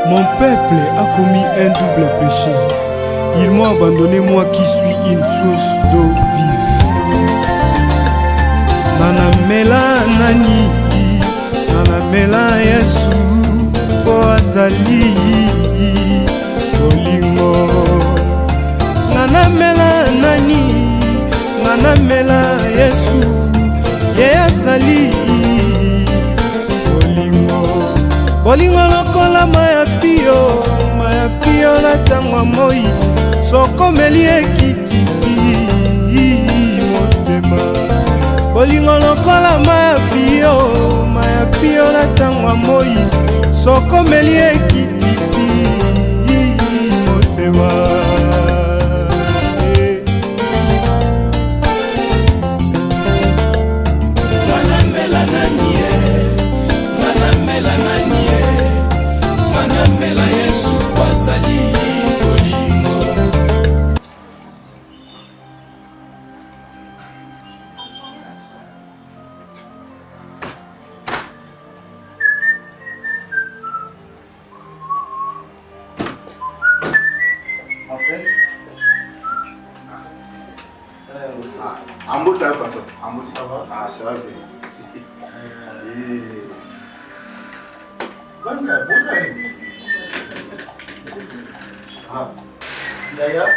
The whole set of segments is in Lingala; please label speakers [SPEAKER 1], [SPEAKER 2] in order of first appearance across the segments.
[SPEAKER 1] Mon peuple a commis un double péché. Ils m'ont abandonné, moi qui suis une source d'eau vive. Nanamela nani, nanamela Yesu, po azali bolingo. Nanamela nani, nanamela Yesu, ye azali bolingo. Bolingo lokola mayapio, mayapio na tangwa moi, sokomeli ekitisi motema. Bolingo lokola mayapio, mayapio na tangwa moi, sokomeli ekitisi motema. Nanamela nani, nanamela nani, nanamela Yesu azali bolingo.
[SPEAKER 2] Amour, ça va, Amour, ça va? Ah, ça va bien. D'ailleurs,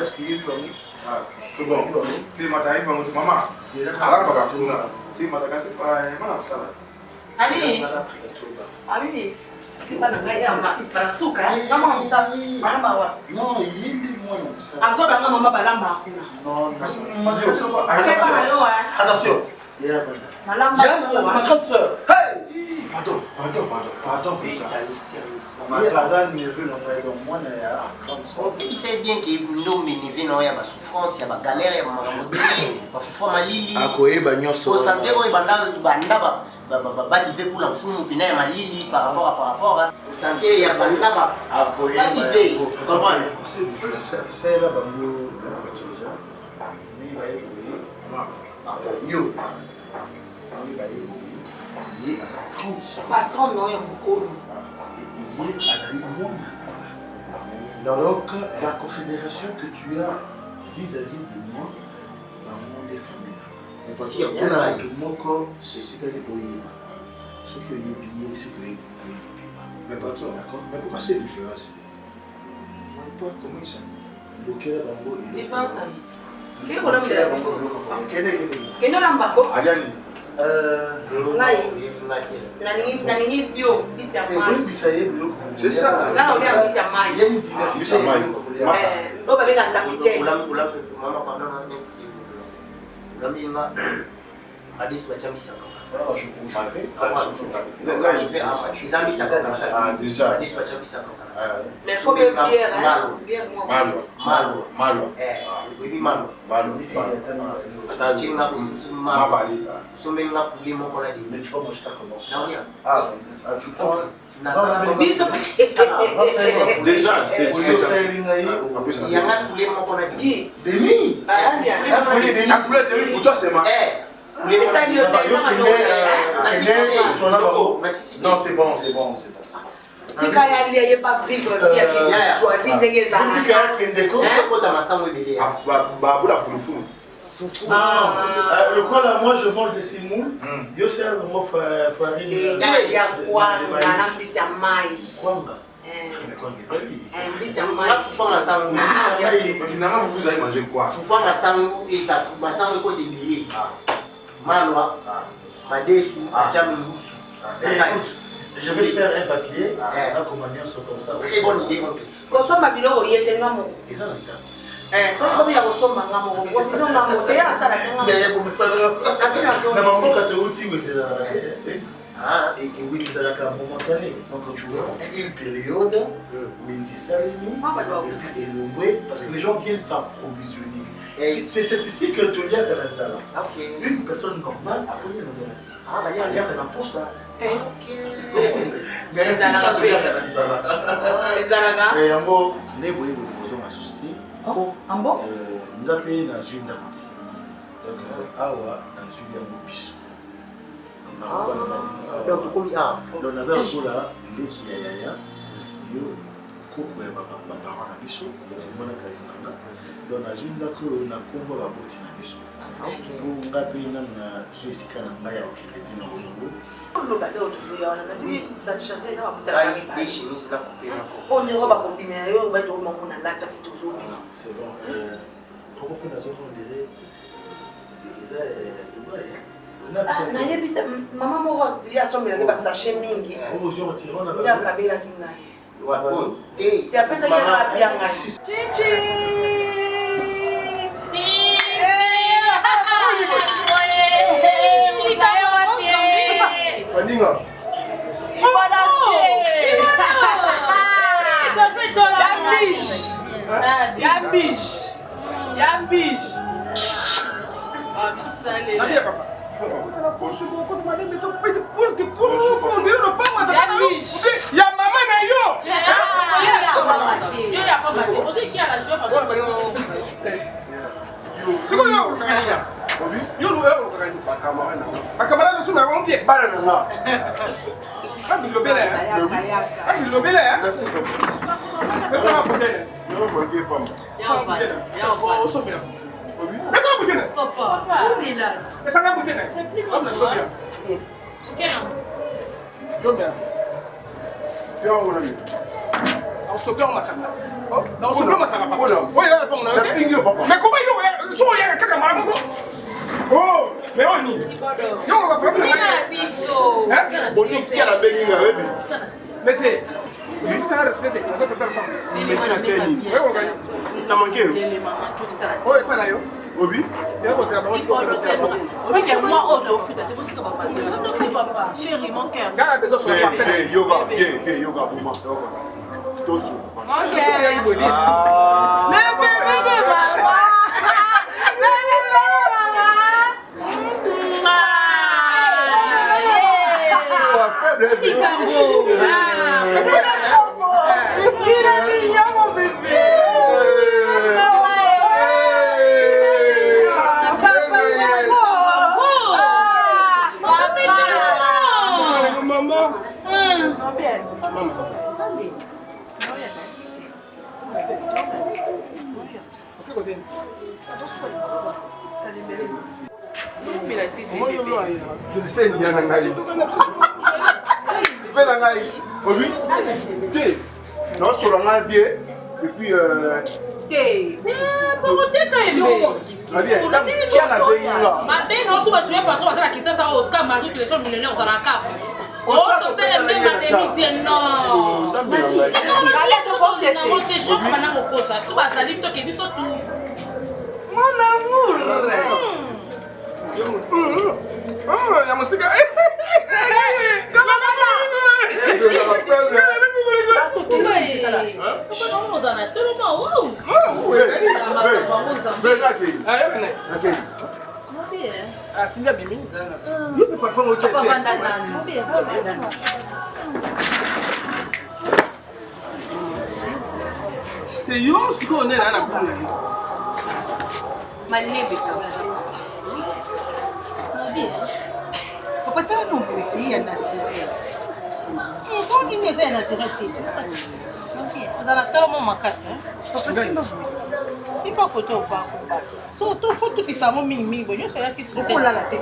[SPEAKER 2] excuse me. Bon, tu m'as maman. Alors, papa, tu m'as cassé par maman, ça va.
[SPEAKER 3] Allez, allez.
[SPEAKER 2] Non, il est moi non ça. Attention. Pardon.
[SPEAKER 4] Il sait bien que nous menons à ma souffrance, à ma galère, à ma malili. Au santé, il pour la foule, il malili par rapport au santé, il y a
[SPEAKER 2] c'est là donc la considération que tu as vis-à-vis de moi dans mon des familles. Si on a tout mon corps, c'est ce que les boyima. Ce que les billets, ce que les mais pas toi, d'accord? Mais pourquoi c'est différent? Je ne vois pas comment il s'appelle. Lequel est Bambo?
[SPEAKER 3] Différence. Quel est le Bambo?
[SPEAKER 2] C'est ça.
[SPEAKER 3] Là, on est à Bissamai.
[SPEAKER 2] Il y a une diversité.
[SPEAKER 3] Mais il faut bien bière,
[SPEAKER 2] Mais tu vas manger ça comment? Tu prends. Déjà, c'est il y a un poulet qu'on a dit. Demi. Un poulet demi pour toi c'est ma. Non, c'est bon, c'est bon.
[SPEAKER 3] Tu pas vivre
[SPEAKER 2] moi je mange des simoules. Je sais vraiment farine. Finalement, vous allez manger quoi? Je vais faire un papier, comme ça.
[SPEAKER 4] Très bonne idée.
[SPEAKER 2] Et oui, ils allaient à un moment donné. Donc tu vois, une période où ils disent ça, et le parce que les gens viennent s'approvisionner. C'est ici que tu as Kanazala. Une personne normale a connu Kanazala. Ah, bah, il y a un pour ça. Mais il y a un mais en gros, les boys de la société.
[SPEAKER 3] En bon?
[SPEAKER 2] Nous avons payé dans une d'abord. Donc, awa dans une d'abord. Donc, nous avons pour la qui est là. Koko ya parents na biso mona kazi nanga donc nazunda ko na kombo ba boti na biso pour ngape na zo esika na mbaya okende na kozongo
[SPEAKER 3] lo ba do to ya na ti sa chance na ba kutala ni ba
[SPEAKER 4] chemise na kopena ko
[SPEAKER 3] on ne va pas combiner yo ba to mama na lata ki to zo
[SPEAKER 2] c'est bon pourquoi na zo on dirait ça na
[SPEAKER 3] yebita mama mo ya sombela ke ba sachet mingi
[SPEAKER 2] oh zo tirona na
[SPEAKER 3] ya kabela kinga
[SPEAKER 4] Hey,
[SPEAKER 3] ya pesa ya ngapi ya ngasi chichi
[SPEAKER 2] Paninga.
[SPEAKER 5] Chérie, mon cœur.
[SPEAKER 2] Yoga, boum, je sais, il y a un gars. Fais la gaille. Oui. Non, sur la vie. Et puis.
[SPEAKER 3] Mon amour.
[SPEAKER 2] La musique.
[SPEAKER 5] C'est pas côté au bas. Surtout, faut tout ça, mon mimi, bon, je suis là, tu sais.
[SPEAKER 3] On l'a la tête.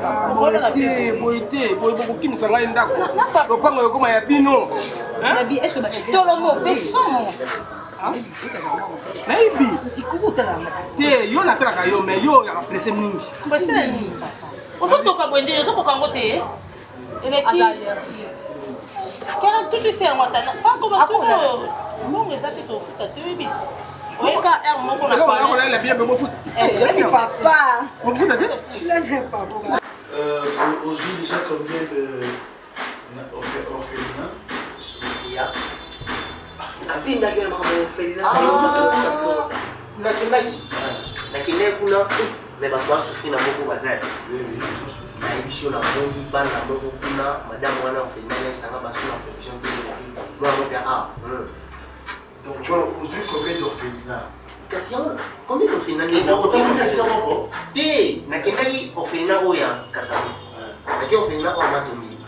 [SPEAKER 3] Aujourd'hui, déjà combien de
[SPEAKER 2] orphelinat.
[SPEAKER 4] Ya.
[SPEAKER 3] atindaki na makambo orphelinat
[SPEAKER 4] nakendaki nakende kuna me bato basufri na moko baza nayebi so na moni bana moko kuna madame wana orphelinat nayebisanga baso na production mwana moko ya
[SPEAKER 2] Donc tu vois, aux yeux combien d'orphelinats?
[SPEAKER 4] kasi yango combien d'orphelinat te nakendaki orphelinat oyo ya Kassavu nake orphelinat oyo Matombi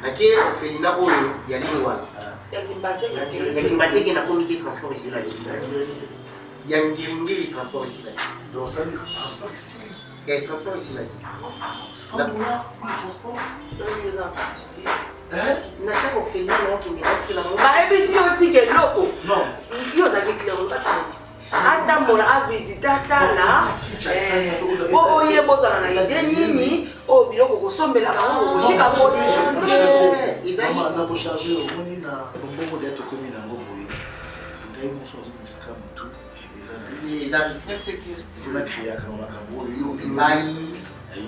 [SPEAKER 4] nake orphelinat oyo ya Lingwala ya Kimbateke na comité transport ici là ya Ngiringiri transport ici là
[SPEAKER 2] Donc ça dit transport ici.
[SPEAKER 4] Il y a transport ici là.
[SPEAKER 2] $100 pour le transport.
[SPEAKER 4] Na chaque orphelinat non qui n'est pas que la maman.
[SPEAKER 3] bayebi si otike loko
[SPEAKER 2] Non.
[SPEAKER 3] yo ozalaki clair atambola avisite atala oye bozala na ide nini oyo biloko kosombela bango kotika
[SPEAKER 2] na kocharge omoni na bombongo d'être commis nango boye ngai moso azokomisaka motu
[SPEAKER 4] eza business sécurité
[SPEAKER 2] fona créaka na makambo oyo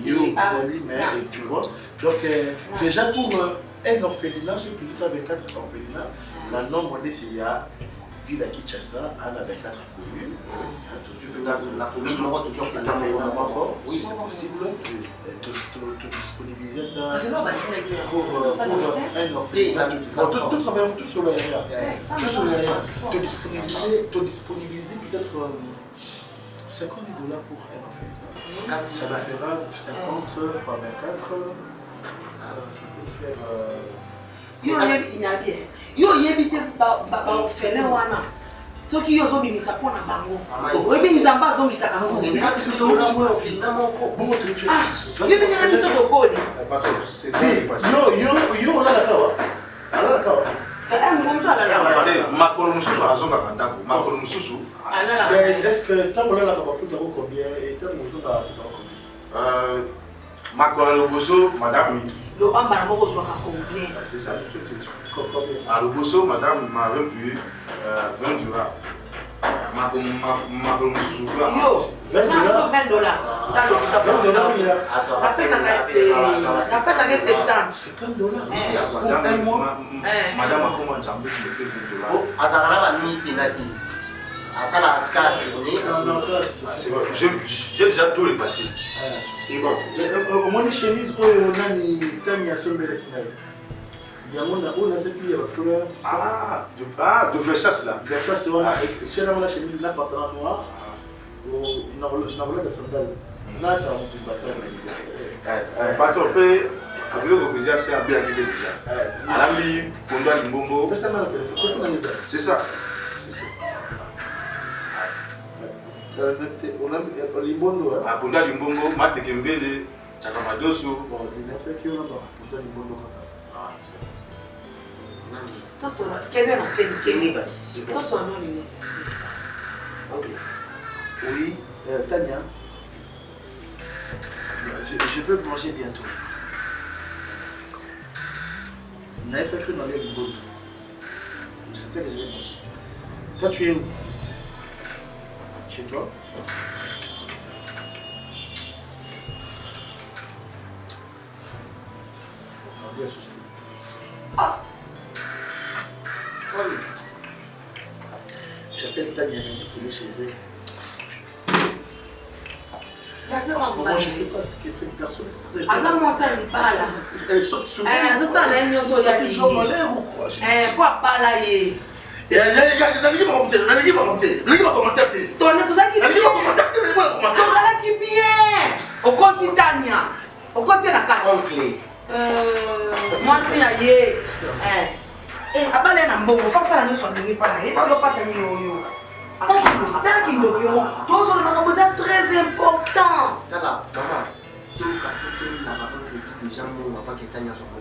[SPEAKER 2] yo vis-à-vis mais tu vois donc déjà pour un orphelinat ceux qui vivent à 24 orphelinats la norme il y a ville à Kinshasa à la 24 communes.
[SPEAKER 4] La commune m'a toujours fait
[SPEAKER 2] oui, c'est possible. Te disponibiliser pour un orphelinat. Tout travaillons tout sur l'aérien. Tout sur l'aérien. Te disponibiliser peut-être $50 pour un orphelinat. Ça va faire 50 fois 24. Ça peut faire.
[SPEAKER 3] yo yebi te baorphelin wana soki yo ozobimisa mpo na bango oyebi nzambe azongisaka yobinanga biso tokoli
[SPEAKER 2] yo olalaka wa alalaka wa
[SPEAKER 6] makolo mosusu azongaka ndako makolo mosusu
[SPEAKER 2] est-ce que ntango olalaka bafuta yango combien et ntango ozongaka bafuta yango combien
[SPEAKER 6] makolo loboso madame
[SPEAKER 3] lobamba na moko ozwaka combien
[SPEAKER 6] c'est ça à loboso madame m'avait pu 20 dollars makolo mosusu
[SPEAKER 3] yo $20 napesaka 70
[SPEAKER 6] madame akoma nzambe kilote 20 dollars
[SPEAKER 4] azala na banini pena te asala 4 journées
[SPEAKER 6] j'ai déjà tout effacé
[SPEAKER 4] c'est bon
[SPEAKER 2] omoni chemise oyo nani tani asombelaki nayo yango oyo naseki ya bafleur
[SPEAKER 6] de Versace là
[SPEAKER 2] Versace wana etiena wana chemise na pantalon noir nakolata sandale nata motu batana
[SPEAKER 6] bato mpe abiloko déjà c'est abiaki te déjà alambi pondo ya limbongo
[SPEAKER 2] pesanga na telefone
[SPEAKER 6] c'est ça
[SPEAKER 2] limbondo
[SPEAKER 6] pondo ya limbongo mateke mbele chaka madoso
[SPEAKER 2] Oui, Tania, je veux manger bientôt. N'a pas cru dans les limbondo. C'était que je vais manger. Toi, tu es où? Chez toi? Bien souscrit. Ah! Oui. J'appelle Tania, qui est chez elle. En ce moment, je ne sais pas ce que cette personne est. Elle saute sur moi. Elle est toujours malheur ou quoi?
[SPEAKER 3] Quoi, pas là, mwasi na ye abale na mbongo fasala nyonso ndenge pana ye topasa nini oyo tala kindoki yo tozolo makambo eza très important
[SPEAKER 4] tala mama toluka tokenda baoyo déjà mongo apaki etani azongo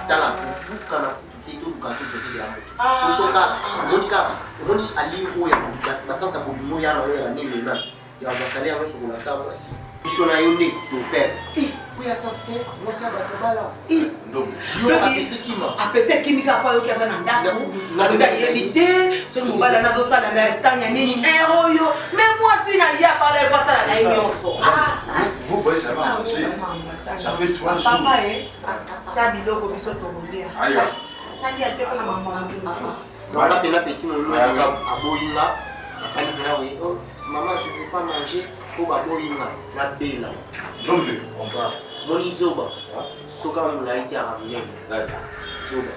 [SPEAKER 4] tala toluka na kutu te toluka tozokede ya moto osoka omoni kaka omoni ali oyo basansa kobimo yana oyo ya nemena yazasali yango sokolakisa mwasi biso na yo nde topere oyo asans te mwasi ya bato bala yo
[SPEAKER 3] apeti kimika po ayoki aza na ndako alobi ayebi te soki mobali nazosala na tanya nini oyo me mwasi na ye abala efasala na ye nyonso
[SPEAKER 6] Vous voyez, ça va manger. Ça fait 3 jours.
[SPEAKER 3] Papa, ça biloko biso tokolia.
[SPEAKER 6] Aïe.
[SPEAKER 3] Nani a fait pas maman.
[SPEAKER 4] Voilà, pena petit mon nom à Boïna. Maman, je ne veux pas manger pour Boïna. La belle.
[SPEAKER 6] Non plus.
[SPEAKER 4] On va. Mon isoba. Soka moulaïti à ramener. Zoba.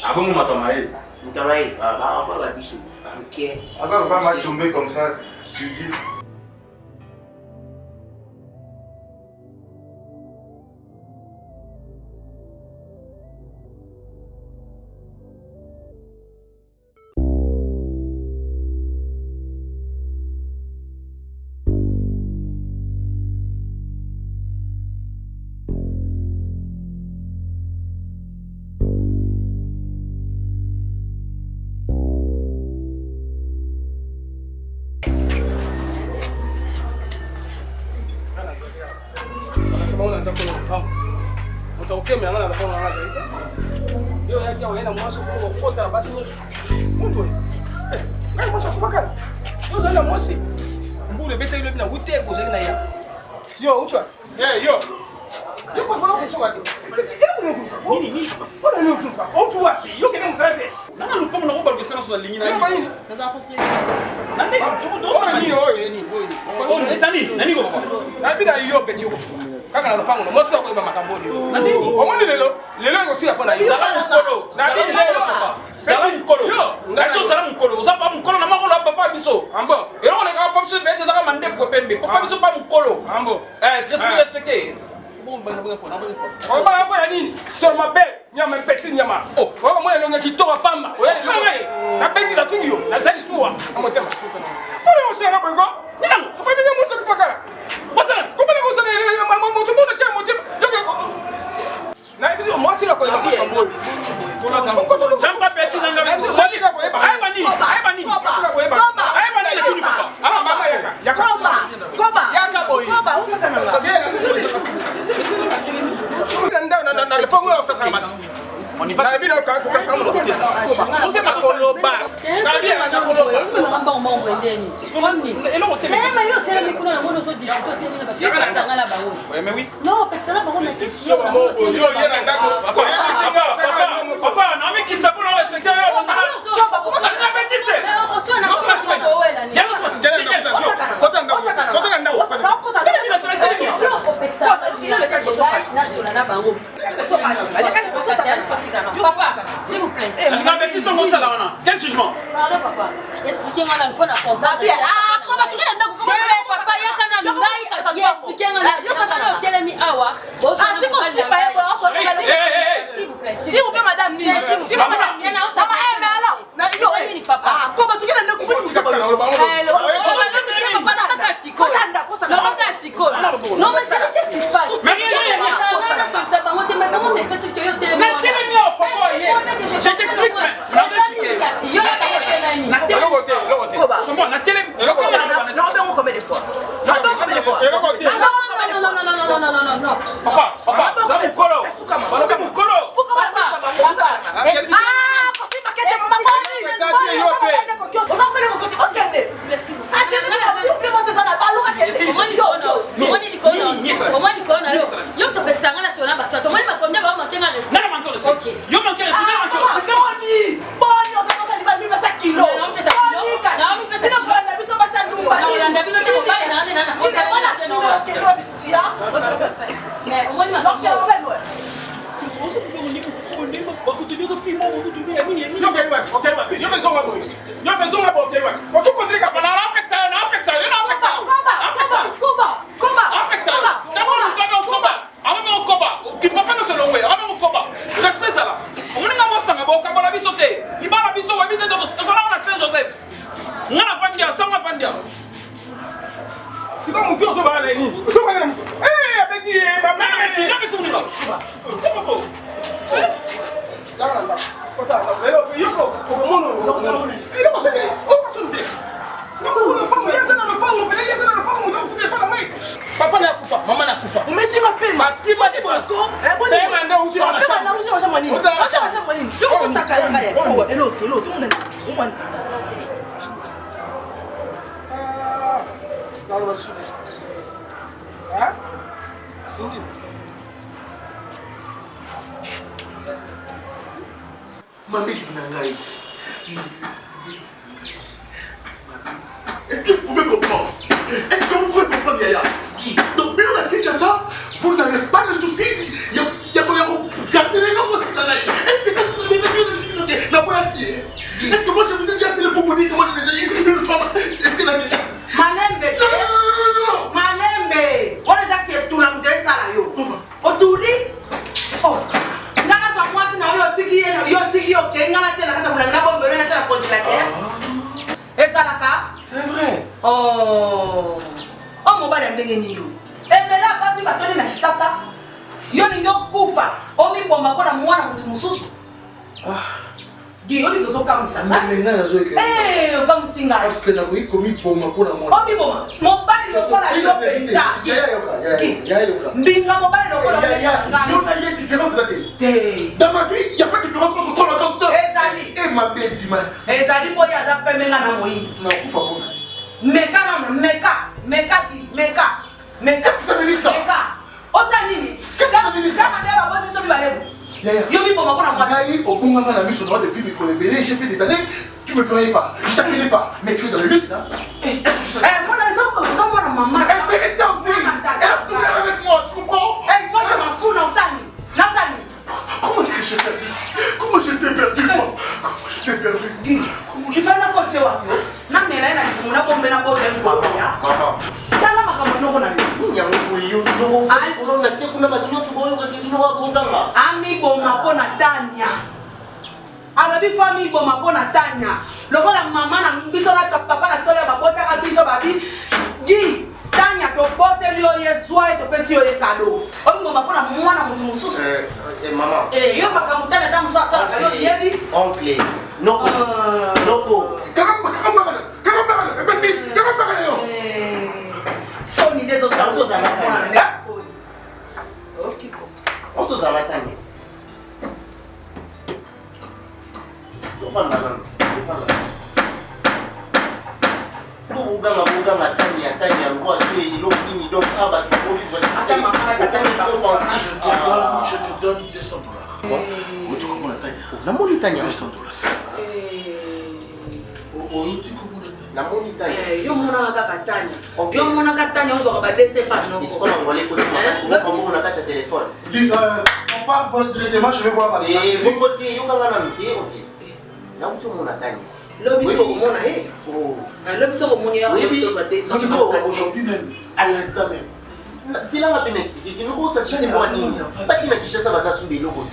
[SPEAKER 6] Avant mon matamaï.
[SPEAKER 4] Moutamaï. Ah, on va la bisou. Ok.
[SPEAKER 6] Avant on va m'achomber comme ça, tu dis.
[SPEAKER 5] Papa, s'il vous plaît. Quel jugement? Pardon, papa. Expliquez-moi la bonne approche.
[SPEAKER 3] Ah, comment tu viens de
[SPEAKER 5] papa, il y a qu'un ami. Expliquez-moi la s'il vous plaît. S'il vous plaît, madame. S'il vous plaît, madame. Mais alors, papa. Comment tu viens de non, mais qu'est-ce qui se passe? Mais comment t'es fait que tu je t'explique.
[SPEAKER 1] Hein?
[SPEAKER 2] Mabeti Nangaï. Est-ce que vous pouvez comprendre? Est-ce que vous pouvez comprendre, Yaya? Donc, bien on a dit ça, vous n'avez pas de soucis. Il y a quoi garder les gens aussi dans la vie. Est-ce que vous avez vu le signe la boîte? Est-ce que moi je vous ai déjà appelé pour vous dire que moi j'ai déjà eu une femme? Est-ce que la vie.
[SPEAKER 3] Malembe. Non. Malembe. On les a qui est tout là, vous avez ça là, yo. Autouli. Oh. Nana toi moi c'est na yo tigi ok ngana tena kata mulanga bombe na tena congélateur. Et ça là
[SPEAKER 2] c'est vrai.
[SPEAKER 3] Oh. Oh mon bala ndenge ni yo. Et mais là basi batoni na kisasa. Yo ni yo kufa. O mi bomba bona mwana mutu mususu. Gi yo biko so kamisa.
[SPEAKER 2] Nenga na zo ekele.
[SPEAKER 3] Eh, kamsinga.
[SPEAKER 2] Parce que na ko komi bomba pona mwana.
[SPEAKER 3] O mi bomba. Mo bali lo kola yo penza.
[SPEAKER 2] Ya yoka.
[SPEAKER 3] Mbinga mo bali lo kola yo.
[SPEAKER 2] Yo na yé différence là. Dans ma vie, il n'y a pas de différence entre toi et comme ça. Et ma bête, ma.
[SPEAKER 3] Et ça dit pour y avoir pas même à moi.
[SPEAKER 2] Non, il faut pas.
[SPEAKER 3] Meka non, meka.
[SPEAKER 2] Qu'est-ce que ça veut dire ça?
[SPEAKER 3] Meka. Osanini.
[SPEAKER 2] Qu'est-ce que ça veut dire ça?
[SPEAKER 3] Ça m'a dit à moi, yo mi pour moi pour moi.
[SPEAKER 2] Gaï, au bon moment, on a mis sur droit depuis mes collègues. J'ai fait des années, tu me ferais pas. Je t'appelais pas. Mais tu es dans le luxe, hein?
[SPEAKER 3] Eh, voilà, ça moi la maman.
[SPEAKER 2] Elle méritait aussi. Elle a souffert avec moi, tu comprends?
[SPEAKER 3] Eh, moi je m'en fous, non, Sani.
[SPEAKER 2] Comment est-ce que j'ai perdu ça? Comment je t'ai perdu, moi? Comment je t'ai perdu?
[SPEAKER 3] Il fait un côté wa. Na mela na kuna bombe na bombe kwa ya. Tala makambo noko na yo.
[SPEAKER 4] Nyango kuyo noko uno na siku na batunyo suboyo kwa kishino wa konganga.
[SPEAKER 3] Ami boma pona Tanya. Alabi famille boma pona Tanya. Lokola mama na biso na papa na sola babota ka biso babi. Gi Tanya to bote liyo yeswa to pesi yo ekado. Omi boma pona mwana mutu mususu.
[SPEAKER 4] Maman.
[SPEAKER 3] Yo makamutana tamu sasa yo yedi.
[SPEAKER 4] Oncle. Noko. Noko.
[SPEAKER 2] Caramba, yo.
[SPEAKER 3] Soni dezo sa
[SPEAKER 4] Auto za matanya.
[SPEAKER 3] Okay.
[SPEAKER 4] Auto za matanya. Tofana nani? Buga matanya loi c'est ilo nini donc aba tu vivre
[SPEAKER 2] Je te donne $200. Où tu comprends la taille?
[SPEAKER 4] La montagne.
[SPEAKER 2] $200.
[SPEAKER 4] La montagne.
[SPEAKER 3] Yo mona kaka Tanya. Yo mona kaka Tanya on va baisser pas non.
[SPEAKER 4] Il se prend ngolé côté parce que comme on a pas de téléphone.
[SPEAKER 2] Dis on part directement, je vais voir ma
[SPEAKER 4] fille. Et mon côté yo kanga na mté OK. Là où tu mona Tanya.
[SPEAKER 3] Lobiso mona
[SPEAKER 4] Oh.
[SPEAKER 3] Lobiso mona ya
[SPEAKER 4] so ba baisser.
[SPEAKER 2] Aujourd'hui même à l'instant même.
[SPEAKER 4] C'est là ma peine expliquer que nous ça c'est pour nini. Pas si na kisha ça va ça sous les locaux.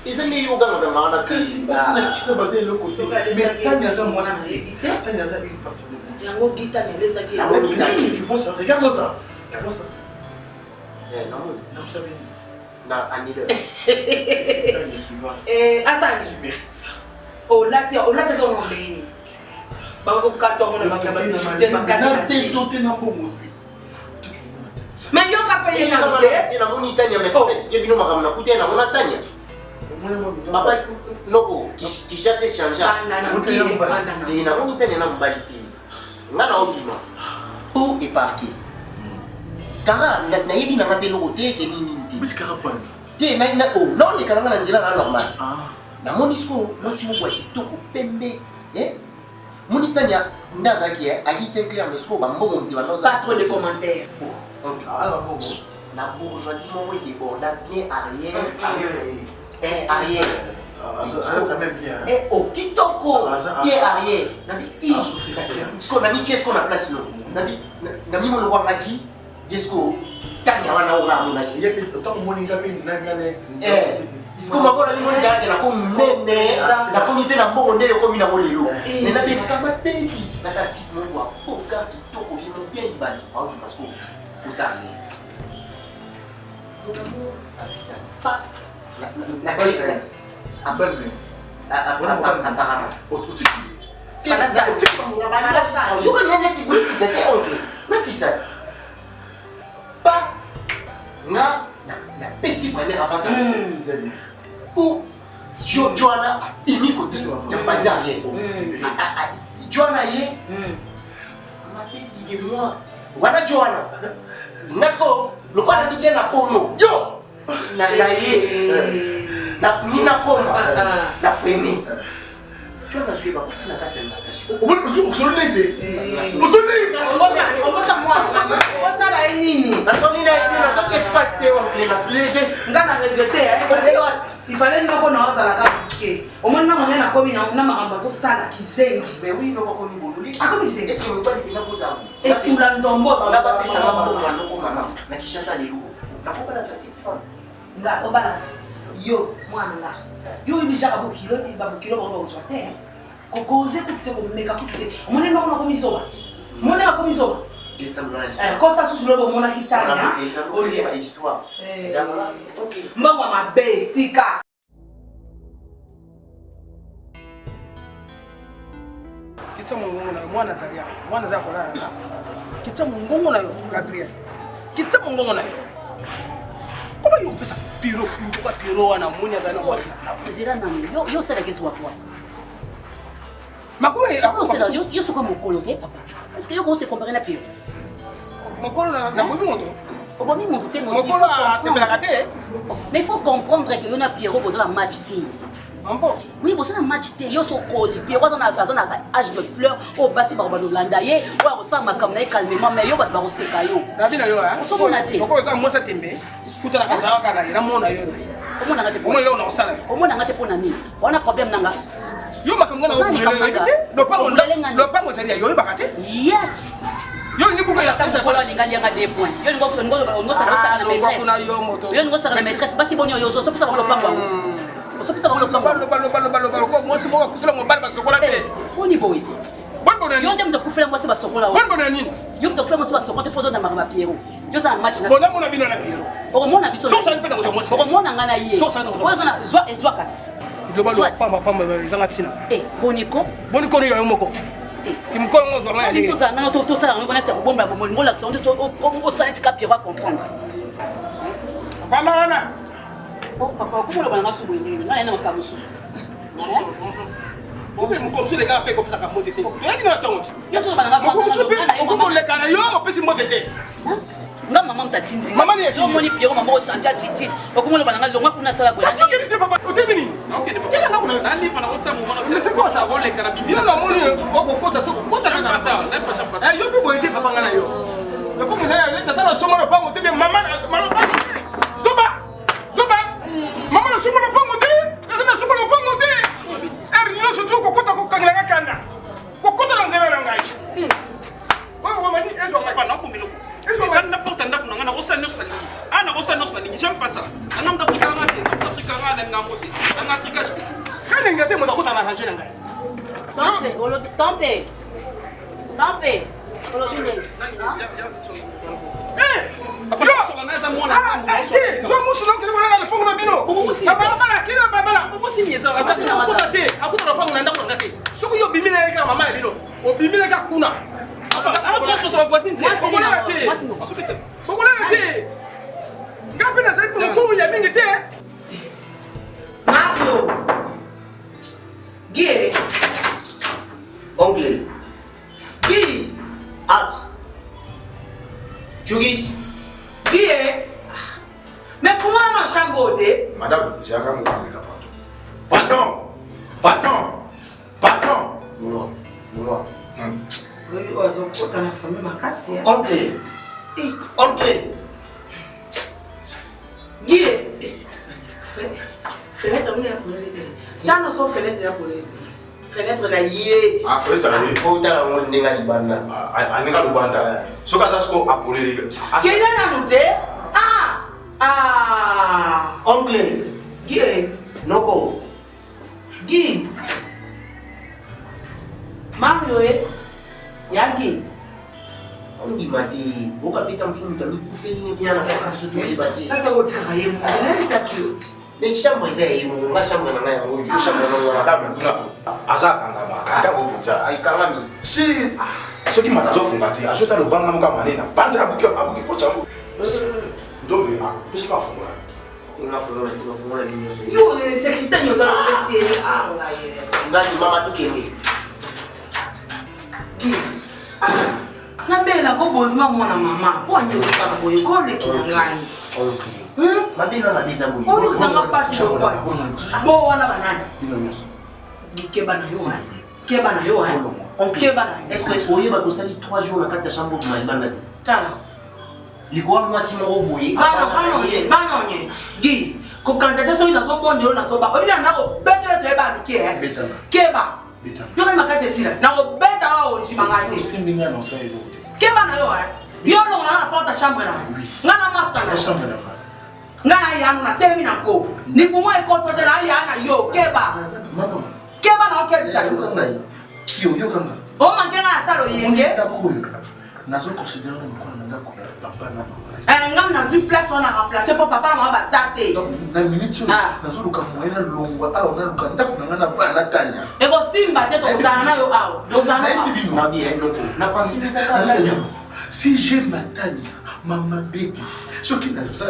[SPEAKER 4] Ils aiment yo kanga na mana
[SPEAKER 2] kasi na kisha basé le côté. Mais Tanya ça moi c'est Tanya ça une partie de moi.
[SPEAKER 3] Yango gita nyeleza ki.
[SPEAKER 2] Tu vois ça? Regarde ça. Tu vois ça?
[SPEAKER 4] Non
[SPEAKER 2] ça veut
[SPEAKER 4] na anile.
[SPEAKER 3] Asani
[SPEAKER 2] mérite ça.
[SPEAKER 3] Oh là tu dans mon pays. Bango kato mona makaba ni chute makata.
[SPEAKER 2] C'est doté na bon mozui.
[SPEAKER 3] Mais yo ka payer na
[SPEAKER 4] montagne. Na montagne mais faut expliquer bino makama na kutia na montagne. Papa noko kisha se chanja. Na montagne na mbaliti. Ngana obima. Où est parqué? Car na yebi na mapelo côté ke nini nti.
[SPEAKER 2] Petit carapane.
[SPEAKER 4] Te na oh non les kalanga na nzela na normal.
[SPEAKER 2] Ah.
[SPEAKER 4] Na monisco mwasi mwa kitoko pembe. Monitania ndazaki agite clair mais sko ba mbongo mti banoza.
[SPEAKER 3] Pas trop de commentaires.
[SPEAKER 2] Alors bon.
[SPEAKER 4] La bourgeoisie mwa débordant bien arrière. Arrière.
[SPEAKER 2] Ça même bien.
[SPEAKER 4] Eh oh kitoko. Bien arrière. Nabi i. Sko na mi chesko na place no. Nabi na mi molo wangaki. Yesko tanya wana ora monaki.
[SPEAKER 2] Yepi tant moninga pe nangane.
[SPEAKER 4] Sko mabona mi moni gake na ko nene na ko mipe na mbongo nde ko mina molelo. Mais na be kama baby na ka type mo wa poka kitoko vi mo bien libali. Parce que utani. Mon amour africain. Pas la bonne
[SPEAKER 2] Abonne.
[SPEAKER 4] Apparemment.
[SPEAKER 3] Salasa.
[SPEAKER 4] You can never see what is that only. What is that? Pas na petit vraiment avant ça. Ou Joanna ini côté de pas dire rien. Joanna y ma tête dit moi. Voilà Joanna. Nasko Le quoi la soutien la polo.
[SPEAKER 2] Yo!
[SPEAKER 4] Na ye. Na mina koma. Na freni. Tu vas jouer ma petite na case na cache.
[SPEAKER 2] On se l'aider. On se l'aider.
[SPEAKER 3] On va ça moi. On ça la nini.
[SPEAKER 4] Na soni na été na soni espace te oncle na soulé.
[SPEAKER 3] Nga na regretter il fallait nous qu'on ça la cache. Au moins na mona na komi na makamba zo sala kisengi.
[SPEAKER 4] Mais oui, non ko ni boluli.
[SPEAKER 3] Ah comme c'est.
[SPEAKER 4] Est-ce que pas ni na ko ça?
[SPEAKER 3] Et tout la ndombo
[SPEAKER 4] Na ba pesa na bongo na ko mama. Na kisha sa lelo. Na ko bala ta 6 francs.
[SPEAKER 3] Nga obala. Yo mwana nga. Yo déjà ka bokilo ti ba bokilo ba ko swate. Kokoze kupite ko meka kupite. Mwana na ko misoba. Mwana ko misoba. Kosa susulo mona kitanya.
[SPEAKER 4] Oli ba histoire.
[SPEAKER 3] Mama mabe tika.
[SPEAKER 7] Kitsa mungongo na mwana zalia. Mwana za kolala na. Kitsa mungongo na yo Gabriel. Kitsa mungongo na yo. Koma yo pesa piro kwa piro wana munya za na wasi.
[SPEAKER 5] Zira na yo sala kesu wapo.
[SPEAKER 7] Makome
[SPEAKER 5] yo soko mokolo te papa. Est-ce que yo ko se comparer na piro?
[SPEAKER 7] Mokolo na bobi moto.
[SPEAKER 5] Obomi moto te moto.
[SPEAKER 7] Mokolo c'est la kate.
[SPEAKER 5] Mais il faut comprendre que yo na Pierrot bozo la match te. Oui, bozo na match te yo soko li Pierrot on a âge de fleur au basi ba ba Landa ye wa rosa makamna e calmement mais yo ba ba seka yo.
[SPEAKER 7] Na bina yo hein.
[SPEAKER 5] Soko na te.
[SPEAKER 7] Mokolo za mosa tembe. Kutala kaza kana ira mona yo.
[SPEAKER 5] Comment na te
[SPEAKER 7] po? Omwe leo na osala.
[SPEAKER 5] Comment na te po na nini? Wana problème nanga.
[SPEAKER 7] Yo makamna na lo pango zalia yo bakate?
[SPEAKER 5] Yeah.
[SPEAKER 7] Yo ni buka ya
[SPEAKER 5] tanza kola lingali nga 2 points. Yo ngo sa na maîtresse. Yo ngo sa na maîtresse basi bonyo yo so pesa ba lo pango. So pesa ba lo pango.
[SPEAKER 7] Ko mo si mo kufula mo bana basokola te.
[SPEAKER 5] Oni boy.
[SPEAKER 7] Bon bon
[SPEAKER 5] yo ndem kufula mo si basokola.
[SPEAKER 7] Bon bon nini?
[SPEAKER 5] Yo kufula mo si basokola te pozo na makamba Pierrot. Yo sa match na.
[SPEAKER 7] Bon na mona bino na Pierrot.
[SPEAKER 5] O mona biso.
[SPEAKER 7] So sa mpena ko mo si.
[SPEAKER 5] O mona ngana ye.
[SPEAKER 7] So sa na.
[SPEAKER 5] O sa na zwa kasi.
[SPEAKER 7] Global pamba zanga tina.
[SPEAKER 5] Boniko
[SPEAKER 7] ni yo moko. Kimkolo ngo zwa
[SPEAKER 5] ngani. Tout ça na tout ça ngona ta bomba bomba ngola ka sonde to o sa ntika Pierrot comprendre.
[SPEAKER 7] Pamba wana.
[SPEAKER 5] Oh papa ko mo bana subu ni ngana na makamusu.
[SPEAKER 7] Pourquoi mon comme les gars fait comme ça comme motété? Tu as dit non tonte.
[SPEAKER 5] Yo so bana ba.
[SPEAKER 7] Ko le kana yo pesi motété.
[SPEAKER 5] Nga mama mtatinzi.
[SPEAKER 7] Mama ni
[SPEAKER 5] yo moni Pierrot mama o chanja titi. Okumo bana nga longa kuna sala bwana.
[SPEAKER 7] Parce que tu papa otebini.
[SPEAKER 8] OK, kila na kuna ali pana osa mo mana
[SPEAKER 7] c'est quoi ça
[SPEAKER 8] vole kana bibi.
[SPEAKER 7] Non moni o kota so kota kana
[SPEAKER 8] ça, n'a pas ça passe.
[SPEAKER 7] Yo bibo ete papa ngana yo. Le pour que ça ya tata na somo na pango tebi mama na somo na pango. Zoba. Mama na somo na pango te. Tata na somo na pango te. Ernyo surtout ko kota ko kangela kana. Ko kota na nzela na ngai. Wa mani ezo ngai
[SPEAKER 8] pas na ko miloko. Ça n'importe ndako na ngana osa nyos na lingi. Ana osa nyos na lingi, j'aime pas ça. Nga mta tukanga te, mta tukanga na ngamote. Nga tricage te.
[SPEAKER 7] Kana ngate mo takota na ranger ngai.
[SPEAKER 5] Tompe. Olobi ne.
[SPEAKER 8] Papa, so na za mona
[SPEAKER 7] so musu lonke bona na pongo na bino. Baba kila baba.
[SPEAKER 8] Papa si nyeza za
[SPEAKER 7] akota te, akota na pongo na ndako ngate. Soko yo bimina eka mama na bino. O bimina ka kuna.
[SPEAKER 8] Attention sur la voisine.
[SPEAKER 7] Sokola te. Ngapi na zaipu mtumu ya mingi te.
[SPEAKER 3] Marco. Guy.
[SPEAKER 4] Oncle.
[SPEAKER 3] Guy.
[SPEAKER 4] Abs. Chugis.
[SPEAKER 3] Guy. Mais fuma na chambote.
[SPEAKER 2] Madame, j'ai un grand patron. Patron. Non.
[SPEAKER 3] Oui, ozokota na famille makasi.
[SPEAKER 4] Oncle.
[SPEAKER 3] Guy. Fenêtre mune ya kulele. Tano so fenêtre ya kulele. Fenêtre na ye.
[SPEAKER 2] Ah, fenêtre na ye.
[SPEAKER 4] Faut ta ngo ndinga libanda.
[SPEAKER 2] Aninga lubanda. Soka za sko apolele.
[SPEAKER 3] Kenya na nute?
[SPEAKER 4] Oncle.
[SPEAKER 3] Guy.
[SPEAKER 4] Noko.
[SPEAKER 3] Guy. Mario Yagi.
[SPEAKER 4] Ongi mati. Boka pita msunu talu kufeli ni kiana kasa sutu ya libati.
[SPEAKER 3] Sasa wote kayemu. Nani sa cute?
[SPEAKER 4] Mais chambre zé yimu, ma chambre na ngai ngo, yo chambre na ngwana
[SPEAKER 2] Madame, azaka ngaba. Kanga go buja.
[SPEAKER 4] Ai kalami.
[SPEAKER 2] Si soki matazo funga te, azota lo banga muka manena. Banja abuki pocha. Ndombe pesi ba funga.
[SPEAKER 4] Unafungula nini sio?
[SPEAKER 3] Yo ni sekita nyoza na pesi. Ngaye.
[SPEAKER 4] Ngani mama dukeni.
[SPEAKER 3] Ngambela ko besoin mwana mama. Kwa ndio sana boye kole kinangai.
[SPEAKER 4] Mabino na biza boye.
[SPEAKER 3] Oyo sanga pasi do kwa. Bo wana banani. Keba na yo. Keba na yo. Keba na.
[SPEAKER 4] Est-ce que oyeba ko sali 3 jours na kati ya chambre de malibanda ti?
[SPEAKER 3] Tala.
[SPEAKER 4] Likuwa mwasi moko boye.
[SPEAKER 3] Vano nye. Gi. Ko kandata so ina so bondiro na so ba. Obina na ko betela to eba mikie.
[SPEAKER 2] Betala.
[SPEAKER 3] Keba. Yo kama kasi sila. Na ko beta wa o jimangati.
[SPEAKER 2] Simbinga na so elo.
[SPEAKER 3] Keba na yo Yo no na porta chambre na. Ngana master na
[SPEAKER 2] chambre na.
[SPEAKER 3] Ngana yanu na termina ko. Ni pumo e ko so de na yana yo keba.
[SPEAKER 2] Mama.
[SPEAKER 3] Keba na o kebisa yo.
[SPEAKER 2] Yo kama.
[SPEAKER 3] O mangenga asalo yenge.
[SPEAKER 2] Nazo considérer quoi ndako ya papa na mama.
[SPEAKER 3] Ngam na du place on a remplacé pour papa na ba sate.
[SPEAKER 2] Donc na minute nazo luka moyena longwa awo na luka ndako na ngana ba na tanya.
[SPEAKER 3] E ko simba te to zana yo awo. Do zana
[SPEAKER 4] na bien non. Na penser que ça
[SPEAKER 2] si j'ai ma tanya, maman Betty, ce qui n'a ça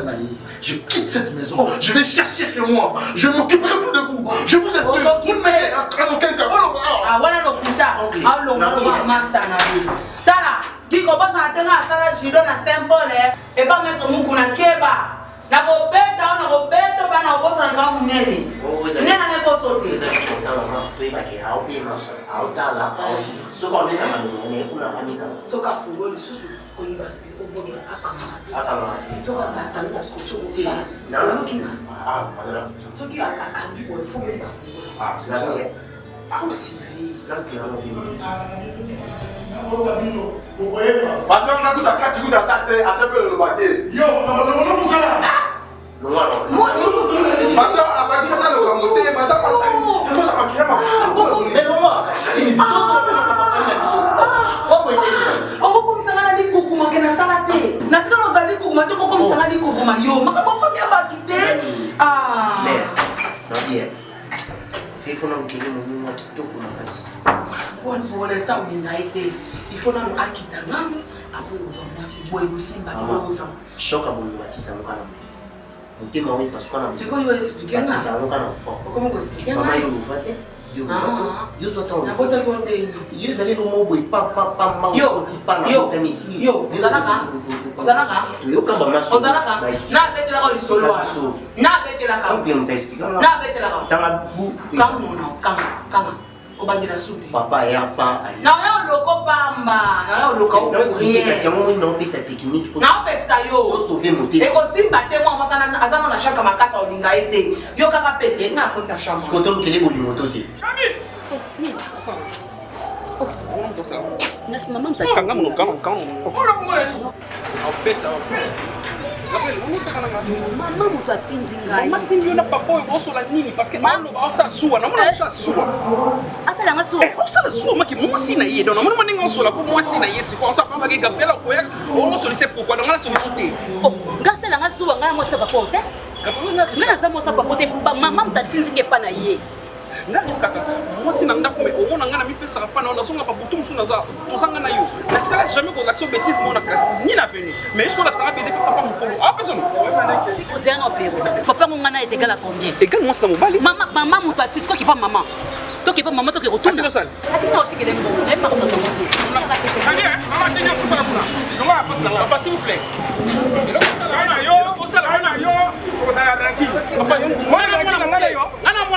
[SPEAKER 2] je quitte cette maison, je vais chercher chez moi, je m'occuperai plus de vous, je vous assure. Vous ne m'aidez à aucun cas.
[SPEAKER 3] Ah voilà le puta. Ah lo master na yo. Tala, kiko basa atenga asala jido na simple et pas mettre muku na keba. Na ko beta bana obosa nga munene. Nena ne ko sote. Soka fungo lisusu oyiba obogi akama. Soka batanga kuchoka. Na lokina. Soki akakambi bo il faut me ba fungo.
[SPEAKER 2] C'est ça.
[SPEAKER 6] Patron na kuta kati kuta tate atapele lo bate.
[SPEAKER 2] Yo, no musala.
[SPEAKER 6] Patron abakisa na lo kamote mata pasa. Ko sa makina ma.
[SPEAKER 3] Oko msangana ni kukuma kena salate. Natika no zali kukuma to oko msangana ni kukuma yo. Makaba famia batute.
[SPEAKER 4] Il faut nous qu'il nous kitoko na kasi.
[SPEAKER 3] Pour les ça on a été. Il faut nous akita ngam après aux boy usimba kidogo sana.
[SPEAKER 4] Shoka bongo basisa mukana. Mutema wewe paswa na.
[SPEAKER 3] Siko yo expliquer na. Comment ko expliquer na?
[SPEAKER 4] Mama yo vate. Yo zoto.
[SPEAKER 3] Na vote konde.
[SPEAKER 4] Yo zali no mobo pa ma.
[SPEAKER 3] Yo
[SPEAKER 4] tipana
[SPEAKER 3] yo
[SPEAKER 4] kamisi.
[SPEAKER 3] Yo ozalaka.
[SPEAKER 4] Yo kamba maso.
[SPEAKER 3] Ozalaka. Na betela ko solo. Na betela ka.
[SPEAKER 4] Donc on t'explique.
[SPEAKER 3] Na betela ka.
[SPEAKER 4] Ça va bou.
[SPEAKER 3] Kama. Ko bandira suti.
[SPEAKER 4] Papa ya pa.
[SPEAKER 3] Na yo loko pamba. Na yo loko.
[SPEAKER 4] Explication moi non mais cette technique pour.
[SPEAKER 3] Na fait ça yo.
[SPEAKER 4] Pour sauver mon téléphone.
[SPEAKER 3] Et ko simba te moi masana azana na shaka makasa olinga ete. Yo kaka pete na konta chambre.
[SPEAKER 4] Ce qu'on kele bolimoto te.
[SPEAKER 5] Nas maman ta
[SPEAKER 8] Kanga mo kanga.
[SPEAKER 5] Maman mutu atindi ngai.
[SPEAKER 8] Matindi na papa o so la nini parce que mama ba sa suwa na mona sa suwa.
[SPEAKER 5] Asala nga so.
[SPEAKER 8] O sa la suwa maki mo si na ye donc mona maninga so la ko mo si na ye si ko sa papa ke Gabriel ko ya o mo so c'est pourquoi donc la solution te.
[SPEAKER 5] Oh, ngasela nga so nga mo sa papote. Ngana sa mo sa papote maman mutu atindi nge pa na ye.
[SPEAKER 8] Ndaliskaka mwasi na ndako me omona ngana mipesaka pana ona songa babutu musu naza tosanga na yo natikala jamais ko l'action bêtise mona ni na venu mais est-ce qu'on a sanga bêtise papa mukolo ah personne
[SPEAKER 5] si osé un opéro papa mon ngana est égal à combien
[SPEAKER 8] égal moi c'est mon bali
[SPEAKER 5] maman mutu atindi toi qui pas maman toi qui retourne
[SPEAKER 8] c'est ça
[SPEAKER 5] ati na otiki dem bon et maman
[SPEAKER 7] Maman tinyo kusala kuna. Nonga patna.
[SPEAKER 8] papa s'il vous plaît
[SPEAKER 7] Ana yo. Ko sala tranquille.
[SPEAKER 8] papa yo
[SPEAKER 7] Mwana ngana yo.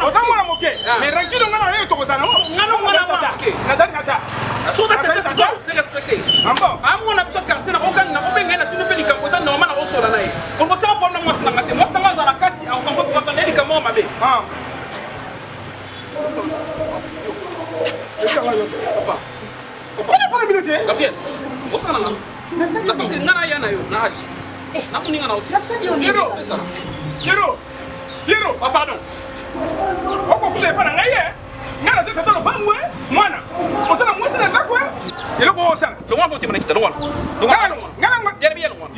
[SPEAKER 7] Ozamona moke. Mais tranquille ngana yo to kozala.
[SPEAKER 8] ngana mwana moke.
[SPEAKER 7] Nazali kata.
[SPEAKER 8] Sur ta tête c'est respecté
[SPEAKER 7] Ambo.
[SPEAKER 8] amona biso quartier na okan na obenga na tunu pe likambo normal na osola na ye ko bota po na mwasi na ngate mwasi na ngana na kati au kambo to tande likambo mabe
[SPEAKER 7] Ah.
[SPEAKER 8] papa
[SPEAKER 7] Kone pone minute.
[SPEAKER 8] Gabriel osana na na sasa ngana ya na yo na haji na kuninga na otu
[SPEAKER 5] nasali oni
[SPEAKER 7] Yero.
[SPEAKER 8] ah pardon
[SPEAKER 7] Oko fule pana ngaye. Ngana tete tolo bangwe mwana. Osana mwasi na ndakwe. Eloko osana.
[SPEAKER 8] lo mwa bote mana kita lo mwa
[SPEAKER 7] Ngana
[SPEAKER 8] yere bien lo mwa